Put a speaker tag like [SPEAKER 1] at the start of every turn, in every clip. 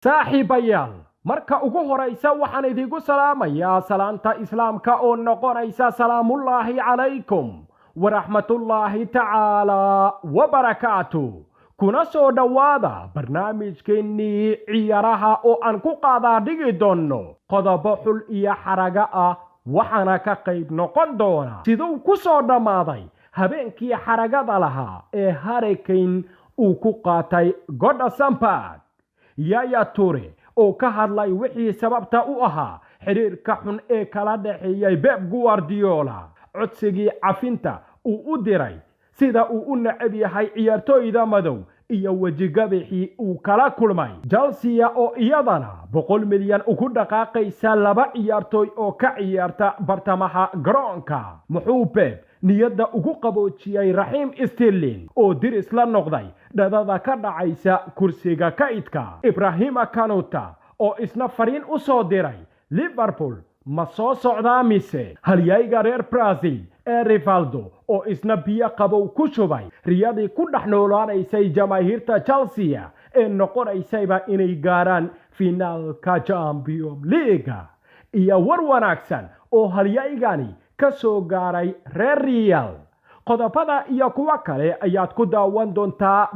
[SPEAKER 1] saaxiibayaal marka ugu horeysa waxaan idigu salaamayaa salaanta islaamka oo noqonaysa salaamullaahi calaykum waraxmatullaahi tacaala wabarakaatu kuna soo dhowaada barnaamijkeennii ciyaaraha oo aan ku qaadaa dhigi doonno qodobo xul iyo xaraga ah waxaana ka qayb noqon doona siduu ku soo dhammaaday habeenkii xaragada lahaa ee Hurricane uu ku qaatay Goodison Park Yaya Toure oo ka hadlay wixii sababta u ahaa xiriirka xun ee kala dhaxeeyay Pep Guardiola codsigii cafinta uu u diray sida uu u neceb yahay ciyaartooyda madow iyo wajigabixii uu kala kulmay Chelsea oo iyadana 100 milyan ugu dhaqaaqaysa laba ciyaartooy oo ka ciyaarta bartamaha garoonka muxuu Pep niyadda ugu qaboojiyay Raheem Sterling oo diris la noqday dhadada ka dhacaysa kursiga kaydka Ibrahima Kanouta oo isna fariin u soo diray Liverpool ma soo socdaa mise halyayga reer Brazil ee Rivaldo oo isna biyo qabow ku shubay riyadii ku dhex noolaanaysay jamaahiirta Chelsea ee noqonaysayba inay gaaraan finaalka Champions League iyo war wanaagsan oo halyaygani ka soo gaaray reer Real qodobada iyo kuwa kale ayaad ku daawan doontaa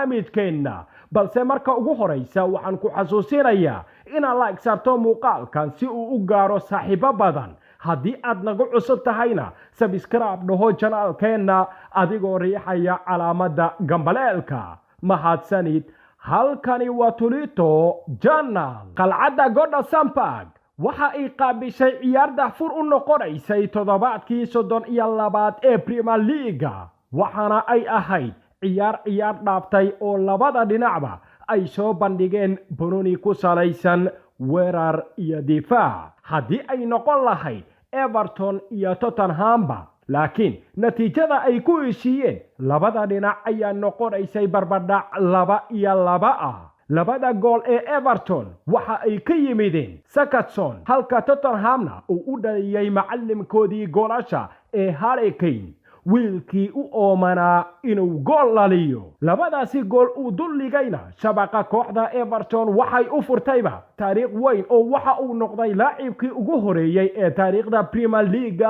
[SPEAKER 1] barnaamijkeena balse marka ugu horeysa waxaan ku xasuusinayaa inaad like saarto muuqaalkan si uu u gaaro saaxiibo badan haddii aad nagu cusub tahayna subscribe dhaho channelkeena adigoo riixaya calaamadda gambaleelka mahadsanid halkani waa Tulito Channel qalcadda Goodison Park waxa ay qaabishay ciyaar daahfur u noqonaysay toddobaadkii 32 ee Premier League waxaana ay ahayd ciyaar dhaaftay oo labada dhinacba ay soo bandhigeen bununi ku salaysan weerar iyo difaac haddii ay noqon lahayd Everton iyo Tottenham laakiin natiijada ay ku heshiiyeen labada dhinac ayaa noqonaysay barbardhac 2-2 labada gool ee Everton waxa ay ka yimideen Sakatson halka Tottenhamna uu u dhaliyay macallimkoodii goolasha ee Hurricane wiilkii u oomanaa inuu gool laliyo labadaasi gool uu dulligayna shabaqa kooxda Everton waxay u furtayba taariikh weyn oo waxa uu noqday laacibkii ugu horeeyay ee taariikhda Premier League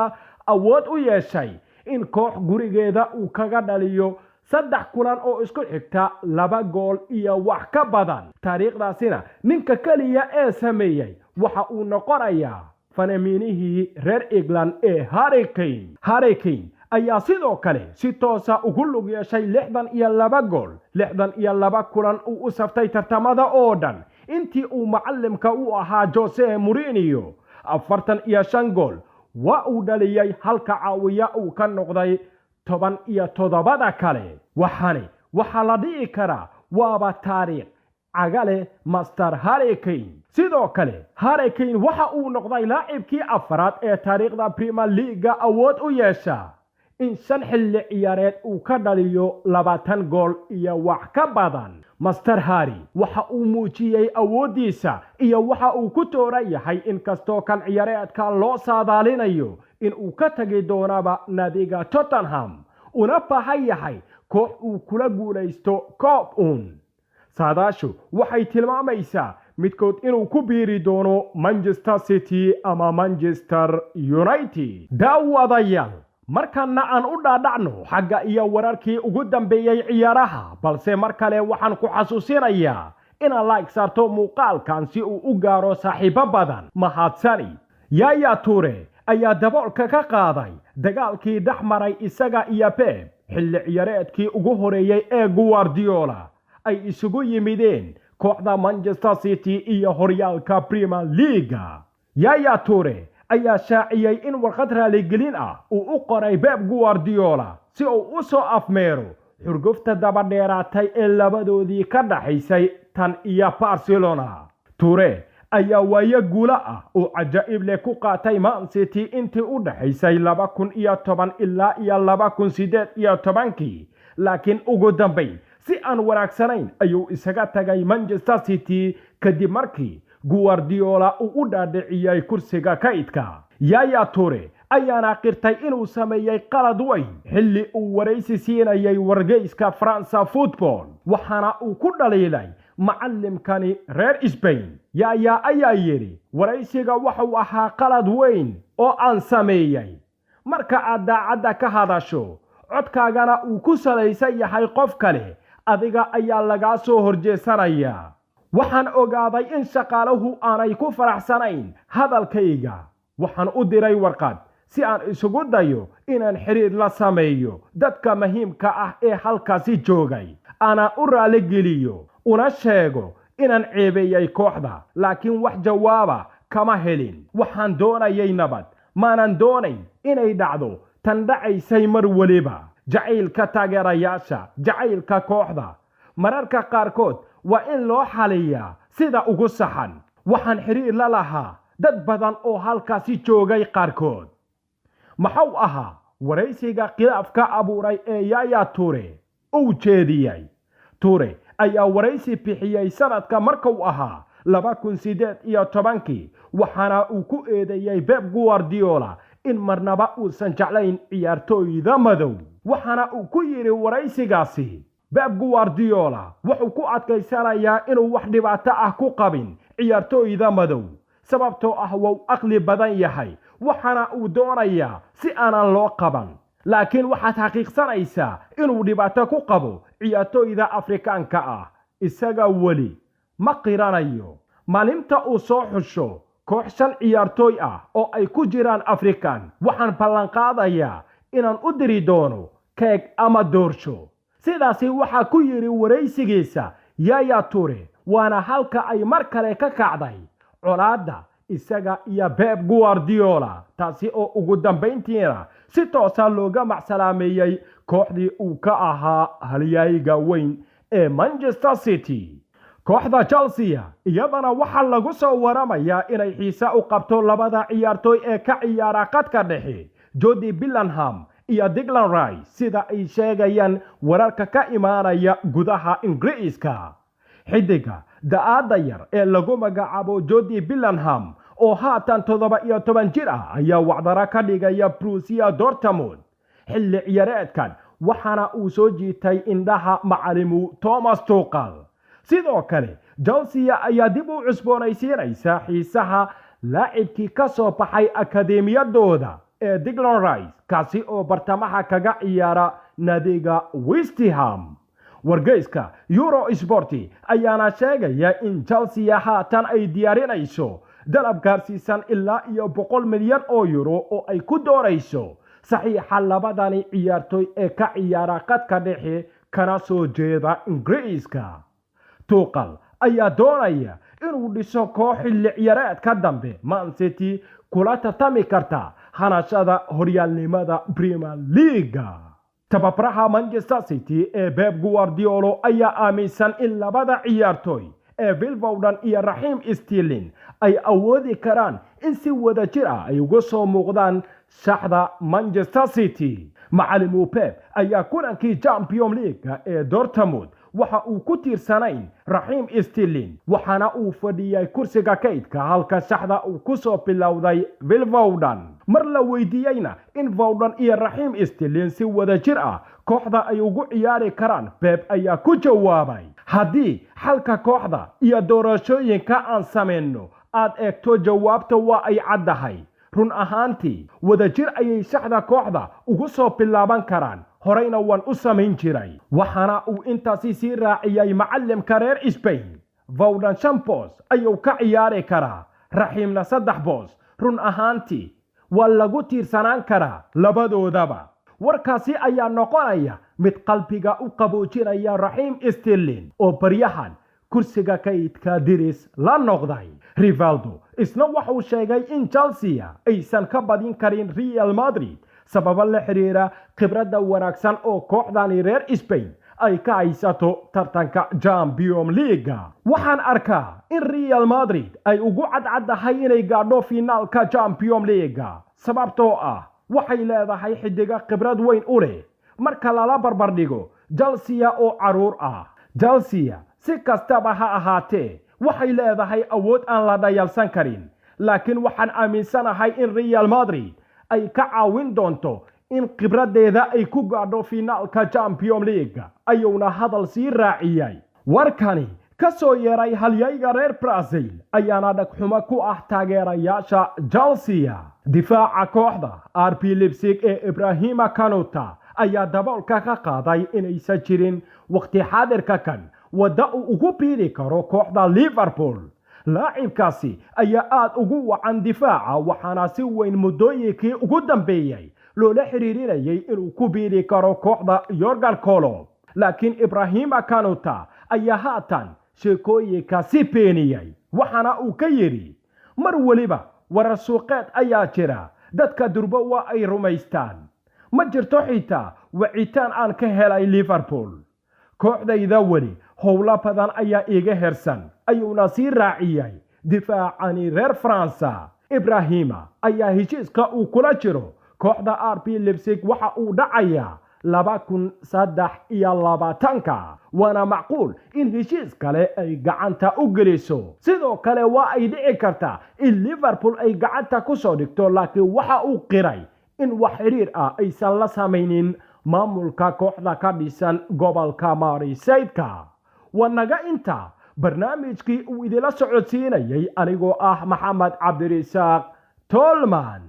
[SPEAKER 1] awood u yeeshay in koox gurigeeda uu kaga dhaliyo 3 kulan oo isku xigta 2 gool iyo wax ka badan taariikhdaasina ninka kaliya ee sameeyay waxa uu noqonayaa fanaaniinihii reer England ee Hurricane ayaa sidoo kale si toosa ugu lug yeeshay 62 gool 62 kulan uu u saftay tartamada oo dhan intii uu macallimka u ahaa Jose Mourinho 45 gool waa uu dhaliyay halka caawiya uu ka noqday 17 kale waxa la dhici karaa waaba taariikh cagale Master Hurricane sidoo kale Hurricane waxa uu noqday laacibkii afraad ee taariikhda Premier League awood u yeesha in 5 xilli ciyaareed uu ka dhaliyo 20 gool iyo wax ka badan Master Harry waxa uu muujiyay awoodiisa iyo waxa uu ku tooran yahay in kastoo kan ciyaareedka loo saadaalinayo in uu ka tagi doonaba naadiga Tottenham una baahan yahay koox uu kula guulaysto koob saadaashu waxay tilmaamaysaa midkood inuu ku biiri doono Manchester City ama Manchester United daawadayaal markana aan u dhaadhacno xagga iyo wararkii ugu dambeeyay ciyaaraha balse mar kale waxaan ku xasuusinayaa inaad like saarto muuqaalkan si uu u gaaro saaxiibo badan mahadsanid Yaya Toure ayaa daboolka ka qaaday dagaalkii dhaxmaray isaga iyo Pep xilli ciyaareedkii ugu horeeyay ee Guardiola ay isugu yimideen kooxda Manchester City iyo horyaalka Premier League Yaya Toure ayaa shaaciyay in warqad raaligelin uu u qoray Pep Guardiola si uu u soo afmeero xurgufta daba dheeraatay ee labadoodii ka dhaxaysay tan iyo Barcelona Toure ayaa waayo guula oo cajaa'ib leh ku qaatay Man City intii u dhaxaysay 2010 ilaa 2018 laakiin ugu dambeyn si aan wanaagsanayn ayuu isaga tagay Manchester City kadib markii Guardiola uu u dhaadhiciyay kursiga kaydka Yaya Toure ayaana qirtay inuu sameeyay qalad weyn xilli uu waraysi siinayay wargeyska France Football waxaana uu ku dhaliilay macallimkani reer Spain ayaa yidhi waraysiga wuxuu ahaa qalad weyn oo aan sameeyay marka aad daacadda ka hadasho codkaagana uu ku salaysan yahay qof kale adiga ayaa laga soo horjeesanaya waxaan ogaaday in shaqaaluhu aanay ku faraxsanayn hadalkayga waxaan u diray warqad si aan isugu dayo inaan xiriir la sameeyo dadka muhiimka ah ee halkaasi joogay ana u raali geliyo una sheego inaan ceebeeyay kooxda laakiin wax jawaaba kama helin waxaan doonayay nabad maanan doonayn inay dhacdo tan dhacaysay mar waliba jacaylka taageerayaasha jacaylka kooxda mararka qaarkood waa in loo xaliyaa sida ugu saxan waxaan xiriir la lahaa dad badan oo halkaasi joogay qaarkood maxuu ahaa waraysiga khilaafka abuuray ee Yaya Toure uu jeediyay Toure ayaa waraysi bixiyay sanadka markuu ahaa 2018 waxaana uu ku eedeeyay Pep Guardiola in marnaba uusan jeclayn ciyaartooyda madow waxaana uu ku yiri waraysigaasi Pep Guardiola wuxuu ku adkaysanayaa inuu wax dhibaato ah ku qabin ciyaartooyda madow sababtoo ah wuu aqli badan yahay waxaana uu doonayaa si aanan loo qaban laakiin waxaad xaqiiqsanaysaa inuu dhibaato ku qabo ciyaartooyda Afrikaanka ah isaga weli ma qiranayo maalinta uu soo xusho koox 5 ciyaartooy ah oo ay ku jiraan Afrikaan waxaan ballan qaadayaa inaan u diri doono keeg ama doorsho sidaasi waxa ku yiri waraysigiisa Yaya Toure waana halka ay mar kale ka kacday colaadda isaga iyo Pep Guardiola taasi oo ugu dambeyntiina si toosa looga macsalaameeyay kooxdii uu ka ahaa halyayga weyn ee Manchester City kooxda Chelsea iyadana waxa lagu soo waramayaa inay xiise u qabto labada ciyaartooy ee ka ciyaara qadka dhexe Jude Bellingham iyo Declan Rice sida ay sheegayaan wararka ka imaanaya gudaha Ingiriiska xidiga da'ada yar ee lagu magacaabo Jude Bellingham oo haatan 17 jir ah ayaa wacdara ka dhigaya Borussia Dortmund xilli ciyaareedkan waxaana uu soo jiitay indhaha macallimu Thomas Tuchel sidoo kale Chelsea ayaa dib u cusboonaysiinaysa xiisaha laacibkii ka soo baxay akademiyadooda ee Declan Rice kaasi oo bartamaha kaga ciyaara naadiga West Ham wargeyska Eurosport ayaana sheegaya in Chelsea haatan ay diyaarinayso dalab gaarsiisan ilaa iyo 100 milyan oo euro oo ay ku doorayso saxiixa labadani ciyaartooy ee ka ciyaara qadka dhexe kana soo jeeda Ingiriiska Tuchel ayaa doonaya inuu dhiso koox xilli ciyaareedka dambe Man City kula tartami karta hanashada horyaalnimada Premier League tababaraha Manchester City ee Pep Guardiola ayaa aaminsan in labada ciyaartooy ee Phil Foden iyo Raheem Sterling ay awoodi karaan in si wada jir ah ay uga soo muuqdaan shaxda Manchester City macallimu Pep ayaa kulankii Champions League ee Dortmund waxa uu ku tiirsanayn Raheem Sterling waxaana uu fadhiyay kursiga kaydka halka shaxda uu ku soo bilowday Phil Foden mar la weydiiyayna in Foden iyo Raheem Sterling si wada jir ah kooxda ay ugu ciyaari karaan Pep ayaa ku jawaabay haddii xalka kooxda iyo doorashooyinka aan sameeyno aad eegto jawaabta waa ay caddahay run ahaantii wada jir ayay shaxda kooxda ugu soo bilaaban karaan horeyna waan u samayn jiray waxaana uu intaasi sii raaciyay macallimka reer Spain Foden 5 boos ayuu ka ciyaari karaa Raheemna 3 boos run ahaantii waa lagu tiirsanaan karaa labadoodaba warkaasi ayaa noqonaya mid qalbiga u qaboojinaya Raheem Sterling oo baryahan kursiga kaydka diris la noqday Rivaldo isna wuxuu sheegay in Chelsea aysan ka badin karin Real Madrid sabab la xiriira khibradda wanaagsan oo kooxdani reer Spain ay ka haysato tartanka Champions League waxaan arkaa in Real Madrid ay ugu cadcadahay inay gaadho finaalka Champions League sababtoo ah waxay leedahay xidiga khibrad weyn u leh marka lala barbar dhigo Chelsea oo caruur ah Chelsea si kastaba ha ahaatee waxay leedahay awood aan la dhayalsan karin laakiin waxaan aaminsanahay in Real Madrid ay ka caawin doonto in khibradeeda ay ku gaadho finaalka Champions League ayuuna hadal sii raaciyay warkani ka soo yeeray halyayga reer Brazil ayaana dhagxumo ku ah taageerayaasha Chelsea. Difaaca kooxda RB Leipzig ee Ibrahima Kanuta ayaa daboolka ka qaaday inaysan jirin waqti xaadirka kan wada uu ugu biiri karo kooxda Liverpool. Laacibkaasi ayaa aad ugu wacan difaaca waxaana si weyn muddooyinkii ugu dambeeyay loola xiriirinayay inuu ku biiri karo kooxda Jurgen Klopp. Laakiin Ibrahima Kanuta ayaa haatan sheekooyinka si beeniyay waxaana uu ka yiri mar waliba warar suuqeed ayaa jira dadka durba waa ay rumaystaan ma jirto xitaa wacitaan aan ka helay Liverpool. Kooxdayda weli howlo badan ayaa iga hersan ayuuna sii raaciyay difaacani reer Faransa. Ibrahima ayaa heshiiska uu kula jiro kooxda RB Leipzig waxa uu dhacayaa 2023 waana macquul in heshiis kale ay gacanta u geliso. Sidoo kale waa ay dhici kartaa in Liverpool ay gacanta ku soo dhigto laakiin waxa uu qiray in wax xiriir ah aysan la samaynin maamulka kooxda ka dhisan gobolka Merseyside. wanaga inta barnaamijkii uu idila socodsiinayay anigoo ah Maxamed Cabdirisaaq Tolman.